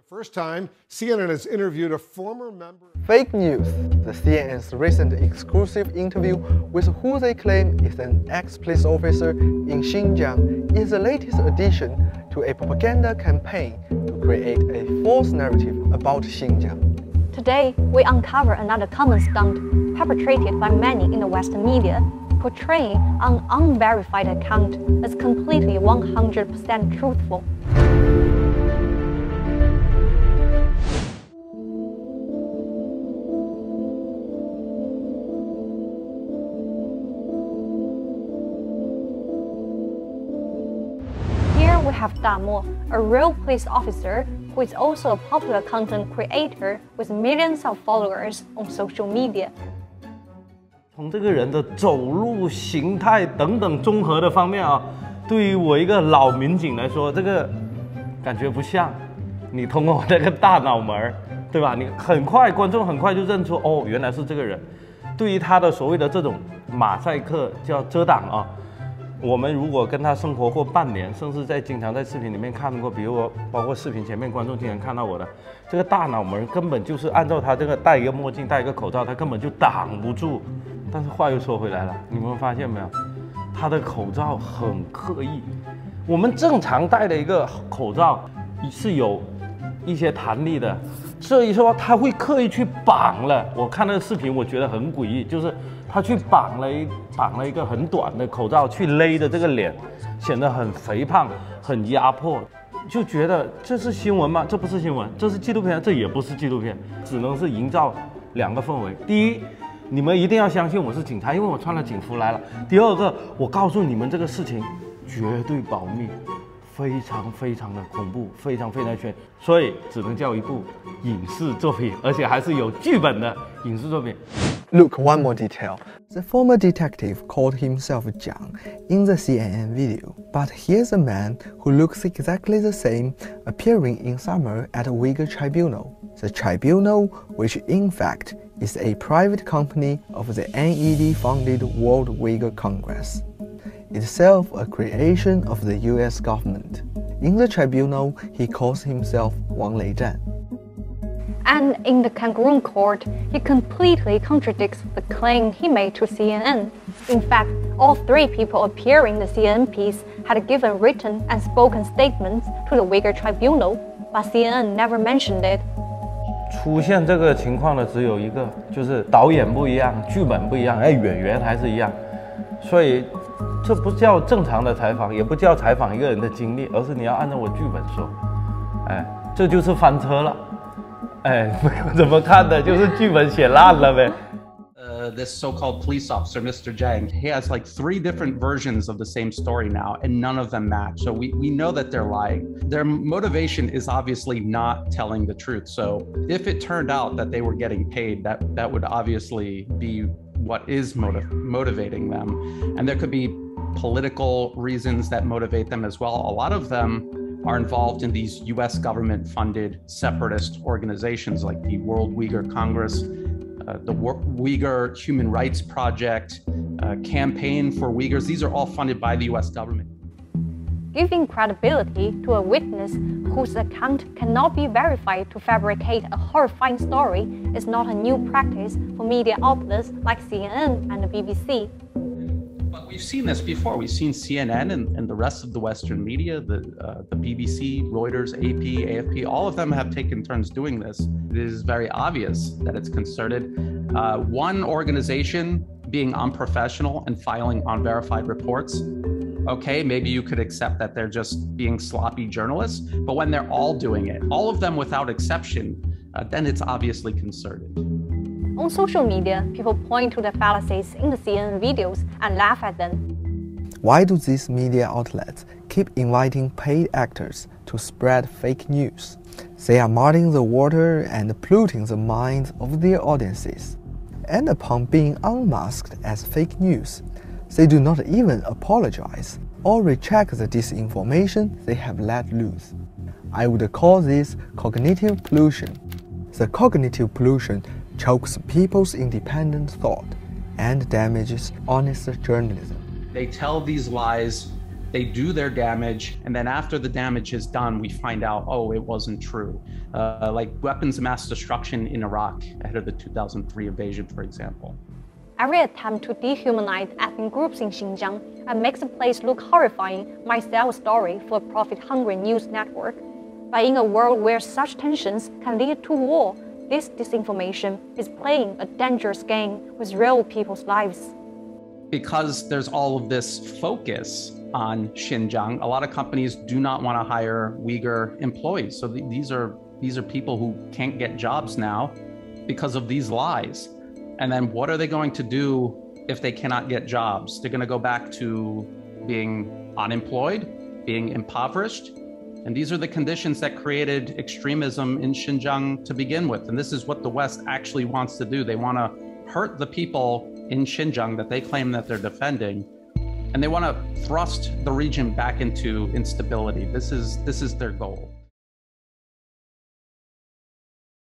First time, CNN has interviewed a former member. Fake news. The CNN's recent exclusive interview with who they claim is an ex-police officer in Xinjiang is the latest addition to a propaganda campaign to create a false narrative about Xinjiang. Today, we uncover another common stunt perpetrated by many in the Western media, portraying an unverified account as completely 100% truthful. Here we have Damo, a real police officer who is also a popular content creator with millions of followers on social media. 从这个人的走路形态等等综合的方面啊，对于我一个老民警来说，这个感觉不像。你通过我那个大脑门，对吧？你观众很快就认出哦，原来是这个人。对于他的所谓的这种马赛克叫遮挡啊。 我们如果跟他生活过半年，甚至经常在视频里面看过，比如我包括视频前面观众经常看到我的这个大脑门，根本就是按照他这个戴一个墨镜、戴一个口罩，他根本就挡不住。但是话又说回来了，你们发现没有？他的口罩很刻意。我们正常戴的一个口罩是有一些弹力的，所以说他会刻意去绑了。我看那个视频，我觉得很诡异，就是。 他去绑了一个很短的口罩，去勒着这个脸，显得很肥胖、很压迫，就觉得这是新闻吗？这不是新闻，这是纪录片，这也不是纪录片，只能是营造两个氛围。第一，你们一定要相信我是警察，因为我穿了警服来了。第二个，我告诉你们这个事情绝对保密，非常的恐怖，非常悬，所以只能叫一部影视作品，而且还是有剧本的影视作品。 Look, one more detail. The former detective called himself Jiang in the CNN video, but here's a man who looks exactly the same appearing in summer at a Uyghur tribunal. The tribunal, which in fact is a private company of the NED-funded World Uyghur Congress, itself a creation of the US government. In the tribunal, he calls himself Wang Leizhan. And in the kangaroo court, he completely contradicts the claim he made to CNN. In fact, all three people appearing in the CNN piece had given written and spoken statements to the Uyghur tribunal, but CNN never mentioned it. 出现这个情况的只有一个，就是导演不一样，剧本不一样，演员还是一样，所以这不叫正常的采访，也不叫采访一个人的经历，而是你要按照我剧本说，这就是翻车了。 怎么看的？就是剧本写烂了呗。This so-called police officer, Mr. Zhang, he has like 3 different versions of the same story now, and none of them match. So we know that they're lying. Their motivation is obviously not telling the truth. So if it turned out that they were getting paid, that would obviously be what is motivating them. And there could be political reasons that motivate them as well. A lot of them are involved in these US government-funded separatist organizations like the World Uyghur Congress, the Uyghur Human Rights Project, Campaign for Uyghurs. These are all funded by the US government. Giving credibility to a witness whose account cannot be verified to fabricate a horrifying story is not a new practice for media outlets like CNN and the BBC. But we've seen this before. We've seen CNN and the rest of the Western media, the BBC, Reuters, AP, AFP, all of them have taken turns doing this. It is very obvious that it's concerted. One organization being unprofessional and filing unverified reports, okay, maybe you could accept that they're just being sloppy journalists, but when they're all doing it, all of them without exception, then it's obviously concerted. On social media, people point to the fallacies in the CNN videos and laugh at them. Why do these media outlets keep inviting paid actors to spread fake news? They are muddying the water and polluting the minds of their audiences. And upon being unmasked as fake news, they do not even apologize or recheck the disinformation they have let loose. I would call this cognitive pollution. The cognitive pollution chokes people's independent thought and damages honest journalism. They tell these lies They do their damage, and then after the damage is done, we find out, oh, it wasn't true. Like weapons of mass destruction in Iraq ahead of the 2003 invasion, for example. Every attempt to dehumanize ethnic groups in Xinjiang and makes the place look horrifying might sell a story for a profit-hungry news network. But in a world where such tensions can lead to war, this disinformation is playing a dangerous game with real people's lives. Because there's all of this focus on Xinjiang, a lot of companies do not want to hire Uyghur employees. So these are people who can't get jobs now because of these lies. And then what are they going to do if they cannot get jobs? They're going to go back to being unemployed, being impoverished. And these are the conditions that created extremism in Xinjiang to begin with. And this is what the West actually wants to do. They want to hurt the people in Xinjiang that they claim that they're defending. And they want to thrust the region back into instability. This is their goal.